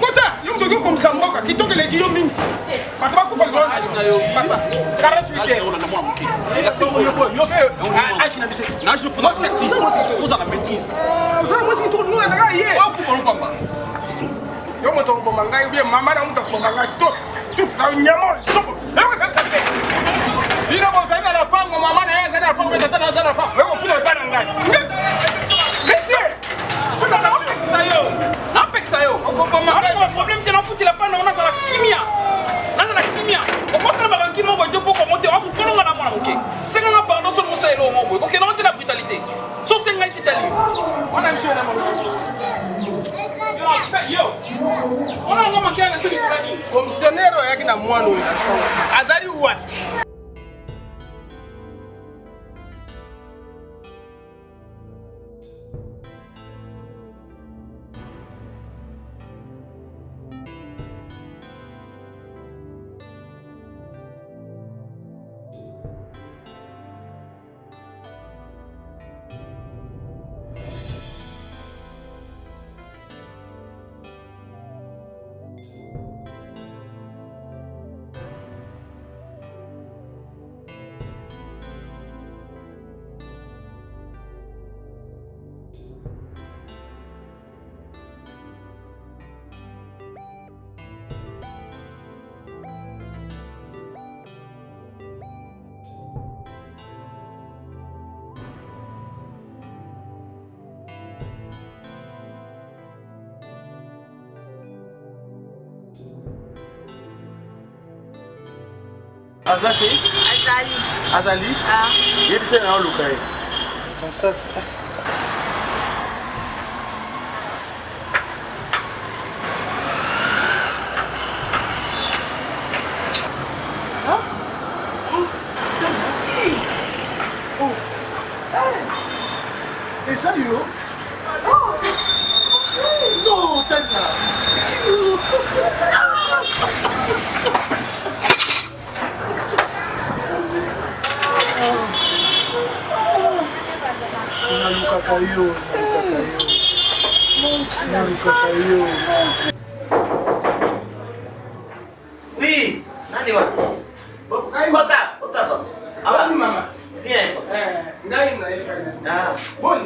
[SPEAKER 7] Kota, yo mdogo kwa msamboka, kitoke le jio mingi. Papa kufa lona. Papa, 48
[SPEAKER 8] on a moi moke la c'est
[SPEAKER 7] yo
[SPEAKER 8] achi na biso na je faut la tise vous en la bêtise
[SPEAKER 7] Osana mwasi kitoke nuna na ye.
[SPEAKER 8] wa ku fonu pamba
[SPEAKER 7] Yo moto ko manga bien mama na mto ko manga to. Tu fa nyamo. Eloko sasa te. Bina bo sana la pango mama na yeye sana la pango tata na sana la pango. Wewe fule pana ngani.
[SPEAKER 8] ça elo mo boy. OK, non te la brutalité. So c'est ngai titali. On a monsieur na mo. Yo. On a ngoma kana sisi fulani.
[SPEAKER 7] Komisionero yake na mwano azali wapi?
[SPEAKER 2] Azali. Azali. Ah. Il c'est un local. Comme ça. Hein? Oh. Et ça yo? Oh. Non, Tania.
[SPEAKER 9] Oui, nani wa? Kota ba?
[SPEAKER 7] Aba mama.
[SPEAKER 9] Bien.
[SPEAKER 7] Ngai na yeye.
[SPEAKER 9] Ah,
[SPEAKER 7] Bon.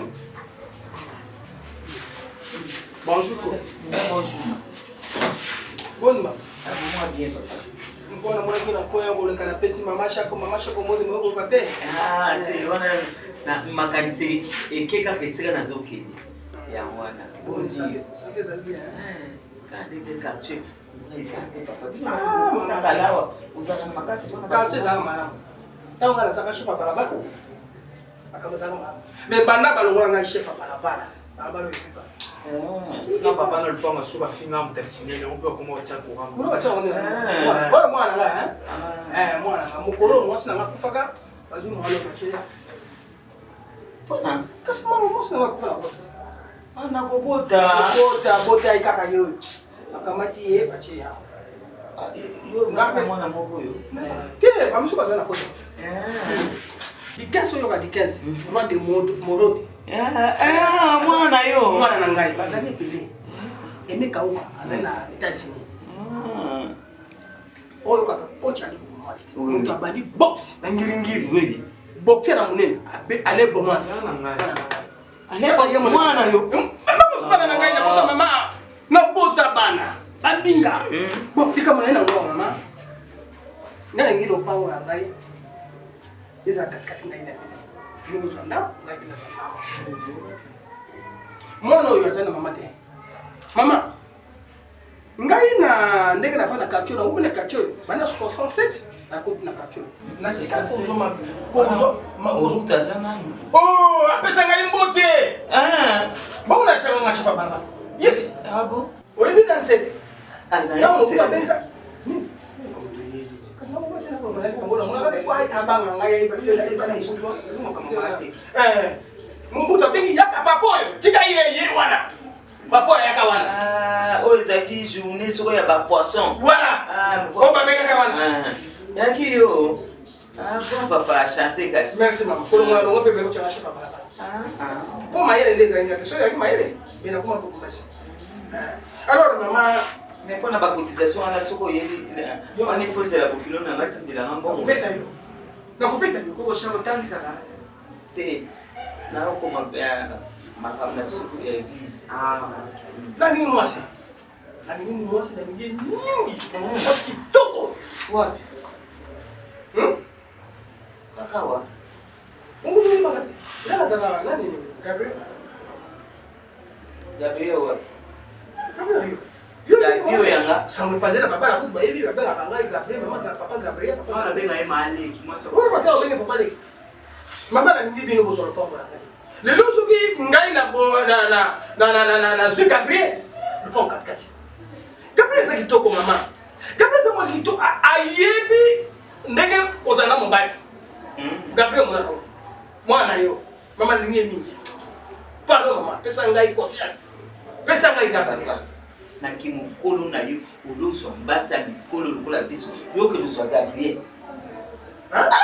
[SPEAKER 7] Bonjour.
[SPEAKER 9] bonjour.
[SPEAKER 7] Bon mama.
[SPEAKER 9] Moi bien papa.
[SPEAKER 7] Mbona mwana kina koya ngole kana pesi mama shako mode mwoko pate.
[SPEAKER 9] Ah, te wana na makanisi ekeka kesika nazokende. Ya mwana.
[SPEAKER 7] Bon dia. Sante zalia.
[SPEAKER 9] Kande de quartier. Sante papa. Ah, mwana kalawa. Uzana makasi kuna
[SPEAKER 7] Quartier za mama. Tawo ngala saka shifa barabara. Akamuza mama. Me bana balongola ngai shifa barabara. Barabara ifipa.
[SPEAKER 6] Na papa na lupango suba finga mutasinele on peut comment tcha courant.
[SPEAKER 7] Kuro bacha wone. Wala mwana la mwana mukolo mwasi na makufaka. Bazu mwalo bacha.
[SPEAKER 9] Pona.
[SPEAKER 7] Kasi mama mwasi na makufaka.
[SPEAKER 9] Ana kobota.
[SPEAKER 7] Bota ikaka yo. Akamati ye bacha ya.
[SPEAKER 9] Yo ngaka mwana moko yo.
[SPEAKER 7] Ke bamusu bazana kosa. Dikens oyo ka dikens. Roi de Morodi.
[SPEAKER 9] Mwana na yo.
[SPEAKER 7] Mwana na ngai bazali pele. Emeka uka azali na États-Unis. Oyo ka kocha ali kumwasi. Mutu abali box na ngiringiri.
[SPEAKER 9] Oui.
[SPEAKER 7] Boxer na munene ale bomwasi. Mwana na yo. Mama na ngai na kota mama. Na bota bana. Bandinga. Bo dika mwana na ngwa mama. Ngala ngilo pango na ngai. Eza katikati ngai na ngai zonda ngai bila zonda. Mwana oyo azana mama te. Mama. Ngai na ndenge na fana kacho na ubele kacho bana 67 na kodi na kacho. Na tika kozoma
[SPEAKER 9] Ozo tazana.
[SPEAKER 7] Oh, apesa ngai mbote. Ba una changa ngachifa bana. Ye,
[SPEAKER 9] Abo.
[SPEAKER 7] oyebi na ntsele.
[SPEAKER 9] Na
[SPEAKER 7] mo ka benza. Mbuta bengi yaka papoyo tika ye wana papoyo yaka wana
[SPEAKER 9] Oh, les actifs journée sur ya ba poisson.
[SPEAKER 7] Voilà. Oh, ba benga yaka wana.
[SPEAKER 9] Yaki yo. Bon papa chanter kasi.
[SPEAKER 7] Merci maman. Pour moi on peut bien que tu achètes pas. Pour maïle des amis que ça yaki maïle. Bien comment pour passer. Alors maman,
[SPEAKER 9] mais pour la cotisation à la soko yeli. On il faut c'est la bokilo na ngati de la ngombo.
[SPEAKER 7] kupeta yo. Na kupeta yo ko shamba tangi sana.
[SPEAKER 9] Te. Na ko makamna soko ya église.
[SPEAKER 7] Nani mwasi? Nani mwasi na mjini nyingi. Mwasi kitoko. Wapi?
[SPEAKER 9] Kakawa.
[SPEAKER 7] Mungu ni magati. Nani tala nani ni? Gabriel.
[SPEAKER 9] Gabriel wa.
[SPEAKER 7] Gabriel.
[SPEAKER 9] Yo yanga.
[SPEAKER 7] Sangu pazela papa la kuba hivi baba kangai Gabriel mama papa Gabriel papa.
[SPEAKER 9] Wala benga ye mahali kimwaso.
[SPEAKER 7] Wewe patao benga papa leki. Maman a mis bien au sol pour moi. Le loup qui ngaï na ce Gabriel. Le pont 4-4. Gabriel c'est qui toko maman. Gabriel c'est moi qui toko ayebi ndenge kozana mobile. Gabriel moi na yo. Maman ni mingi. Pardon maman, pesa ngaï confiance. Pesa ngaï Gabriel.
[SPEAKER 9] Na kimokolo na yo olozo mbasa mikolo lokola biso yo ke lozo Gabriel. Papa.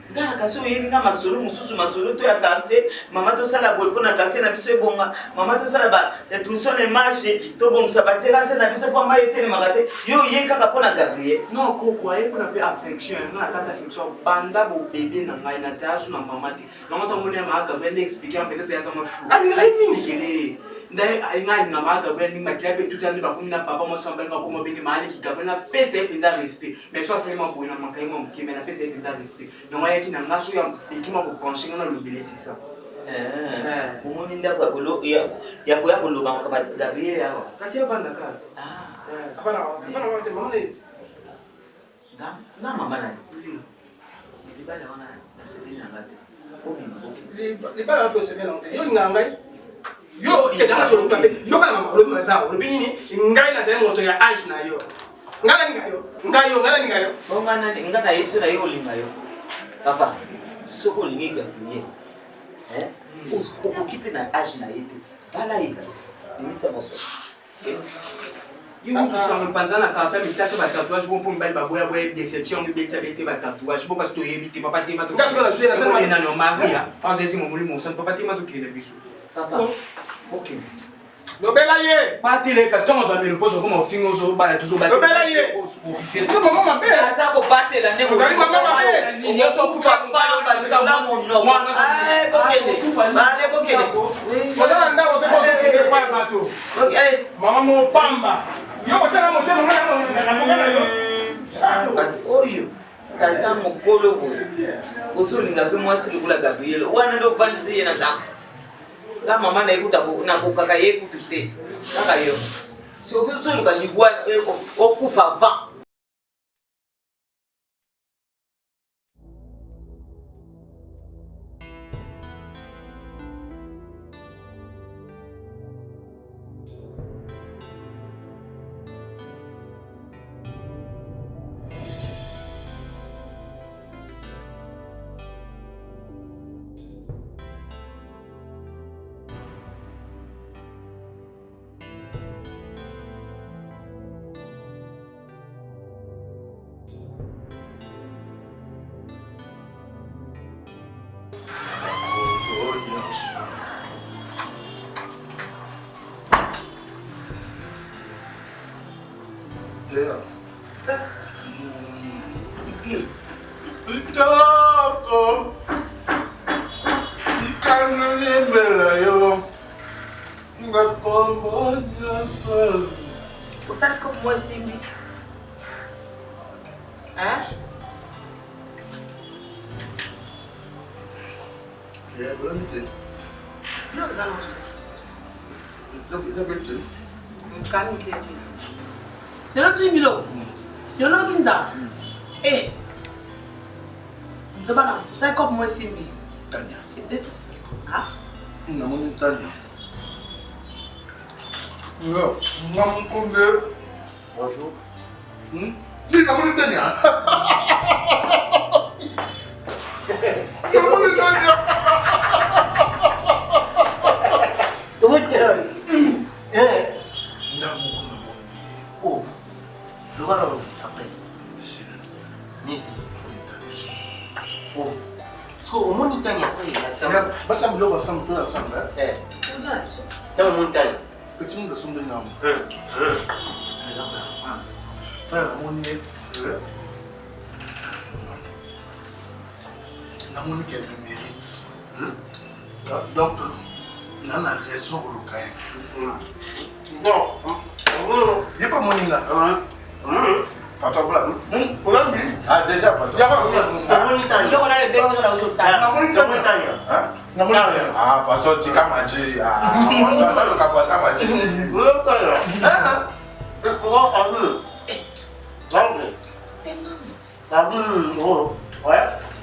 [SPEAKER 9] Ngana kasi oyebi nga masolo mosusu masolo to ya quartier mama tosala boye mpo na quartier na biso ebonga mama tosala ba tuso le marché tobongisa baterase na biso mpo mai etelemaka te yo oye kaka mpo na Gabriel.
[SPEAKER 10] Non koko aye mpona mpe affection nga na kati affection banda bobebe na ngai na tia so na mama te yango ntango nde maa Gabriel nde explike peut-être yaza mafu expliquele nde ngai nga maa Gabriel ndenge makila mpe tuta nde bakomi na papa mosambali ngakoma benge maaleki Gabriel na pesa ye mpenza respect mais so asalema boye na makai mwa moke me na pesa ye mpenza respect yango ayaki na nga so ya ekima kopenche nga na lobele sisa
[SPEAKER 9] omoni ndako ya koya koloba makaba Gabriel awa
[SPEAKER 10] kasi avanda kati
[SPEAKER 9] nga mama nani libala wana nasepeli nanga te
[SPEAKER 7] libala wapi osepela ngo te yo linga ngai yo kedanga solo mpe yo kana mama olobi manda olobi nini ngai na zali moto ya age na yo ngala ninga yo
[SPEAKER 9] bonga nani nga na yebiso na yo olinga yo papa soko olingi Gabriel okoki mpe na age na ye te bala ye kasi emisa moso
[SPEAKER 10] yo tusanga mpanza na quartier mitata ba tatouage bon pour mbali baboya boya déception mi beti ba tatouage bon parce que yebi te papa te ma to na no maria parce que mon molimo sans papa te ma to kile biso
[SPEAKER 9] papa
[SPEAKER 10] OK
[SPEAKER 7] lobela ye
[SPEAKER 10] pas télé custom va me repose comme fingo zo ba toujours ba
[SPEAKER 7] lobela ye ko maman mabe
[SPEAKER 9] aza ko batela ne mo
[SPEAKER 7] maman mabe
[SPEAKER 9] ni so kufa pamba ndika mo no ay bokende bale bokende
[SPEAKER 7] kodana ndako te ko se kwa bato
[SPEAKER 9] okay
[SPEAKER 7] mama mo pamba yo kotana mo tena na yo
[SPEAKER 9] oyo tata mokolo boye osolinga mpe mwasi lokola Gabriel wana ndo vandisi ye na ndako nga mama na ekuta na kokaka ye kutu te kaka yo si okosoluka libwana okufa va
[SPEAKER 3] Osali comme moi simbi. Hein?
[SPEAKER 2] Yeah, but let me tell you.
[SPEAKER 3] No, it's not.
[SPEAKER 2] Let me tell you.
[SPEAKER 3] Can you hear me? You're not doing below. You're not doing that. Eh. Dabana, osali comme moi simbi.
[SPEAKER 2] Tanya.
[SPEAKER 3] Ah?
[SPEAKER 2] Namoni Tanya. Non, maman Kondé.
[SPEAKER 4] Bonjour.
[SPEAKER 2] Dis, namoni Tanya. Namoni Tanya.
[SPEAKER 4] Oh, le voilà après. Nisi. Oh, so au monde italien après.
[SPEAKER 2] Bata biloko asamba to asamba.
[SPEAKER 4] Dans le monde italien.
[SPEAKER 2] Petit monde asombe nyama. Namoni ye. Namoni qu'elle me mérite. Donc, il a raison pour le cahier. Bon, il n'y a pas mon là. Attends, voilà. On a mis. Ah, déjà, pas ça. Ah, pas ça, tu as mangé. Ah, ça, le cap, ça m'a dit.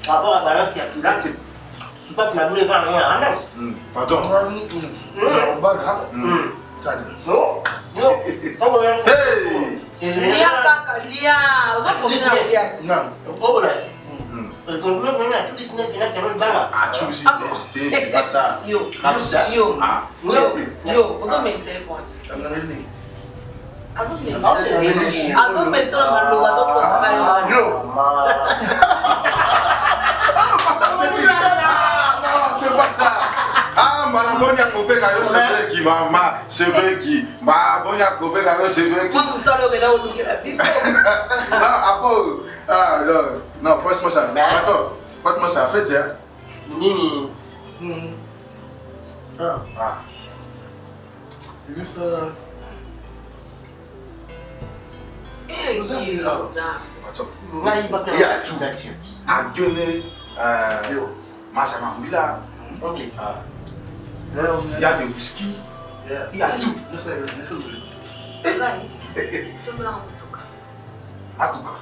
[SPEAKER 4] Par rapport à balance, il y a tout là. C'est pas que la boule est en annonce.
[SPEAKER 6] Pardon.
[SPEAKER 4] Non.
[SPEAKER 3] Lia kaka, lia. Uzoprofita lia.
[SPEAKER 4] Non.
[SPEAKER 3] Yo, uzomelisa ebona. Azomelisa na maloba azoposa yo.
[SPEAKER 6] C'est pas ça. Ah, Marabonia Kobeka, c'est vrai qui maman, c'est vrai qui. Marabonia Kobeka, c'est vrai qui.
[SPEAKER 3] Moi, vous savez que là, vous lookez la piste.
[SPEAKER 6] Non, franchement, ça. Attends, franchement, ça a fait ça.
[SPEAKER 4] Nini.
[SPEAKER 2] Ah. Il est ça.
[SPEAKER 6] Il y a tout. À gueuler, Massama Mbila. Il y a des whisky. Il y a tout. En tout cas.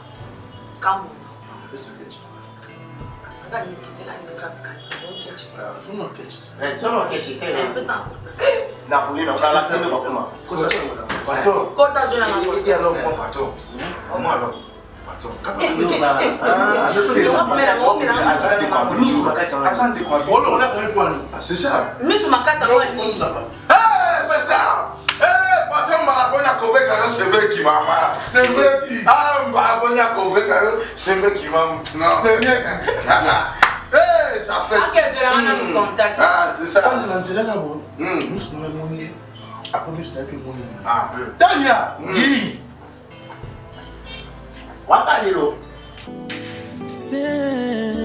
[SPEAKER 6] C'est ça. C'est ça. Patron Marabonia Kobeka, c'est vrai qui m'a. C'est vrai qui. Ah, Marabonia Kobeka, c'est vrai qui m'a. Non. C'est bien. Ça fait. Ah, c'est ça. Tania, Guy.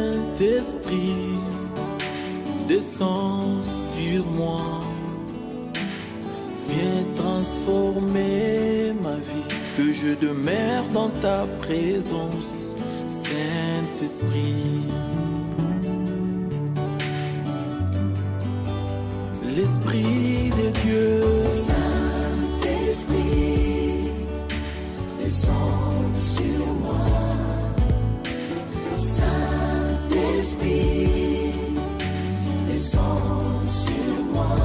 [SPEAKER 11] Saint-Esprit, descends sur moi. Viens transformer ma vie, que je demeure dans ta présence, Saint-Esprit. L'Esprit de Dieu,
[SPEAKER 12] Saint-Esprit, descends sur moi. Saint-Esprit, descends sur moi.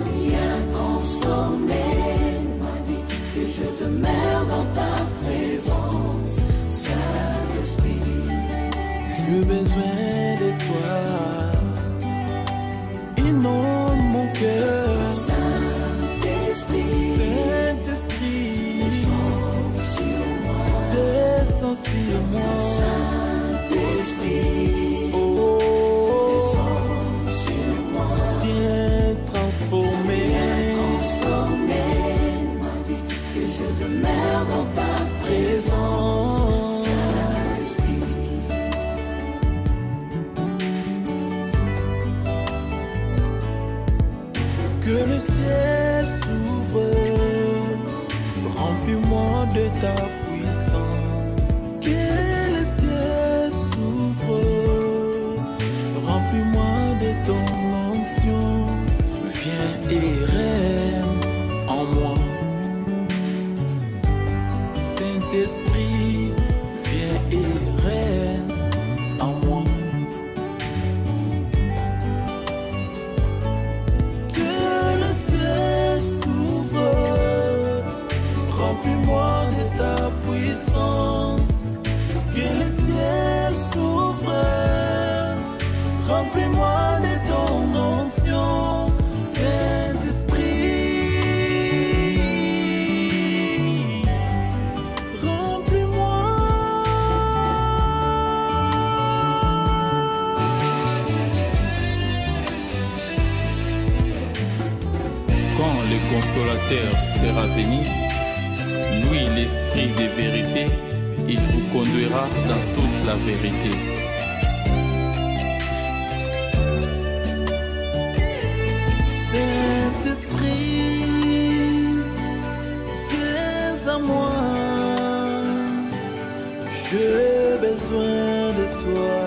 [SPEAKER 12] Viens transformer ma vie, que je demeure dans ta présence, Saint-Esprit.
[SPEAKER 11] j'ai besoin de toi. Inonde mon cœur,
[SPEAKER 12] Saint-Esprit,
[SPEAKER 11] Saint-Esprit,
[SPEAKER 12] descends sur moi.
[SPEAKER 11] descends sur moi.
[SPEAKER 12] Saint-Esprit,
[SPEAKER 11] Oh,
[SPEAKER 12] descends sur moi.
[SPEAKER 11] viens transformer
[SPEAKER 12] Ma vie, que je demeure dans ta
[SPEAKER 11] présence.
[SPEAKER 12] Saint-Esprit.
[SPEAKER 11] Que le ciel s'ouvre, remplis-moi de ta puissance. Que le ciel s'ouvre, remplis-moi de ton onction. Viens et règne en moi. Saint-Esprit, viens et règne en moi. Que le ciel s'ouvre, remplis-moi de ta puissance. Que le ciel s'ouvre, remplis-moi de ton onction, Saint-Esprit. Remplis-moi. Quand le consolateur sera venu, lui l'esprit de vérité, il vous conduira dans toute la vérité. Saint-Esprit, viens à moi, j'ai besoin de toi,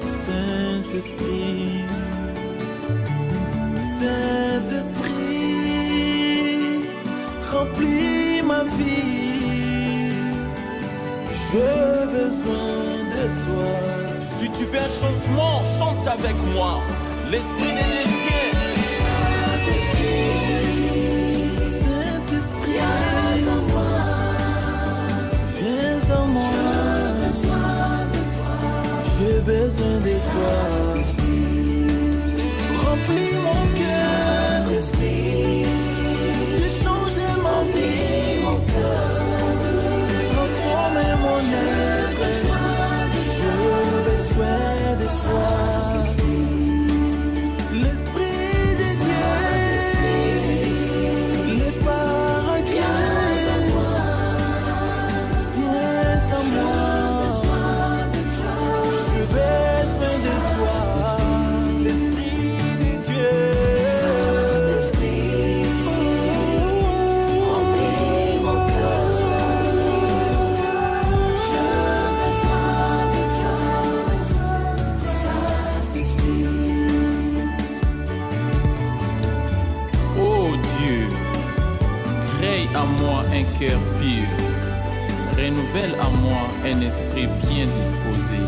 [SPEAKER 11] Saint-Esprit. Saint-Esprit, remplis ma vie, j'ai besoin de de toi. Si tu veux un changement, chante avec moi. L'esprit des déviés. Saint-Esprit, viens en moi. Viens en moi. J'ai besoin de toi. Remplis mon cœur. Fais changer ma vie. Transformer mon être. J'ai besoin de toi. L'Esprit de Dieu. Les paraclés. Viens en moi. J'ai besoin de toi. L'Esprit de Dieu. À moi un cœur pur, renouvelle à moi un esprit bien disposé.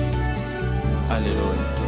[SPEAKER 11] Alléluia.